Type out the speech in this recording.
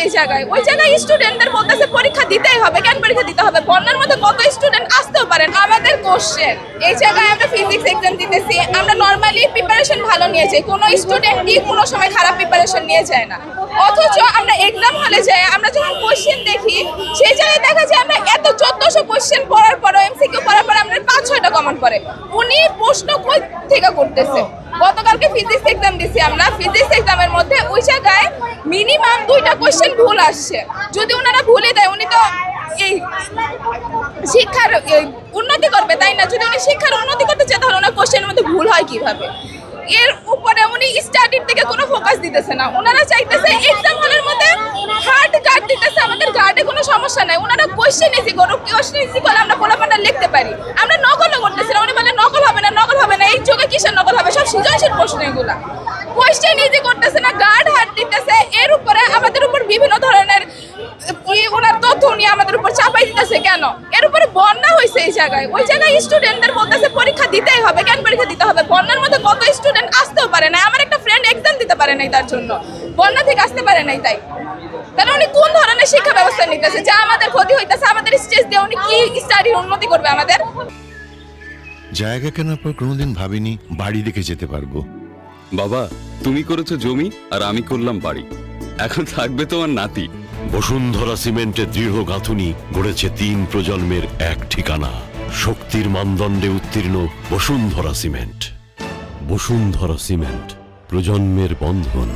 এই জায়গায়, ওই জায়গায় স্টুডেন্টদের বলতেছে পরীক্ষা দিতেই হবে। কেন পরীক্ষা দিতে হবে? বন্যার মধ্যে কত স্টুডেন্ট আসতেও পারেন। আমাদের কোশ্চেন এই জায়গায় আমরা ফিজিক্স এক্সাম দিতেছি, আমরা নর্মালি প্রিপারেশন ভালো নিয়ে যাই, কোনো স্টুডেন্টই কোনো সময় খারাপ প্রিপারেশন নিয়ে যায় না। অথচ আমরা এক্সাম হলে যাই, আমরা যখন কোশ্চেন দেখি সেই জায়গায় দেখা যায় আমরা এত 1400 কোশ্চেন পড়ার পরও, এমসিকিউ পড়ার পর আমরা 5-6টা কমন পড়ে। উনি প্রশ্ন কই থেকে করতেছে? গতকালকে ফিজিক্স এক্সাম দিছি আমরা, ফিজিক্স এক্সামের মধ্যে ওই জায়গায় মিনিমাম 2টা কোশ্চেন ভুল আসছে। যদি ওনারা ভুলে দেয়, উনি তো এই শিক্ষার উন্নতি করবে, তাই না? যদি উনি শিক্ষার উন্নতি করতে চায় তাহলে ওনার কোশ্চেনের মধ্যে ভুল হয় কিভাবে? এর উপরে উনি স্টাডির দিকে কোনো ফোকাস দিতেছে না। ওনারা চাইতেছে এক্সাম হলের মধ্যে হার্ড গার্ড দিতেছে, আমাদের গার্ডে কোনো সমস্যা নাই, ওনারা কোশ্চেন ইজি করুক, কোশ্চেন ইজি করলে আমরা পোলাপানটা লিখতে পারি। আমরা নকলও করতেছি না, উনি বলে নকল হবে না, নকল হবে না। এই যুগে কিসের নকল হবে? সব সৃজনশীল প্রশ্ন এগুলা। কোশ্চেন ইজি করতেছে না, গার্ড হার্ড দিতেছে। এর উপরে আমাদের উপর বিভিন্ন ধরনের ওনার তথ্য নিয়ে আমাদের উপর চাপাই দিতেছে। কেন? এর উপরে বন্যা হয়েছে এই জায়গায়, ওই জায়গায় স্টুডেন্টদের বলতেছে পরীক্ষা দিতেই হবে। কেন পরীক্ষা দিতে হবে? বন্যার মধ্যে কত স্টুডেন্ট আসতেও পারে না। আমার একটা ফ্রেন্ড এক্সাম দিতে পারে নাই, তার জন্য বন্যা থেকে আসতে পারে নাই। তাই তাহলে উনি কোন ধরনের শিক্ষা ব্যবস্থা নিতেছে? যা আমাদের ক্ষতি হইতেছে, আমাদের স্টেজ দিয়ে উনি কি স্টাডির উন্নতি করবে আমাদের? জায়গা কেনার পর কোনোদিন ভাবিনি বাড়ি দেখে যেতে পারবো। বাবা, তুমি করেছো জমি আর আমি করলাম বাড়ি, এখন থাকবে তোমার নাতি। বসুন্ধরা সিমেন্টের দৃঢ় গাঁথুনি গড়েছে 3 প্রজন্মের এক ঠিকানা। শক্তির মানদণ্ডে উত্তীর্ণ বসুন্ধরা সিমেন্ট। বসুন্ধরা সিমেন্ট, প্রজন্মের বন্ধন।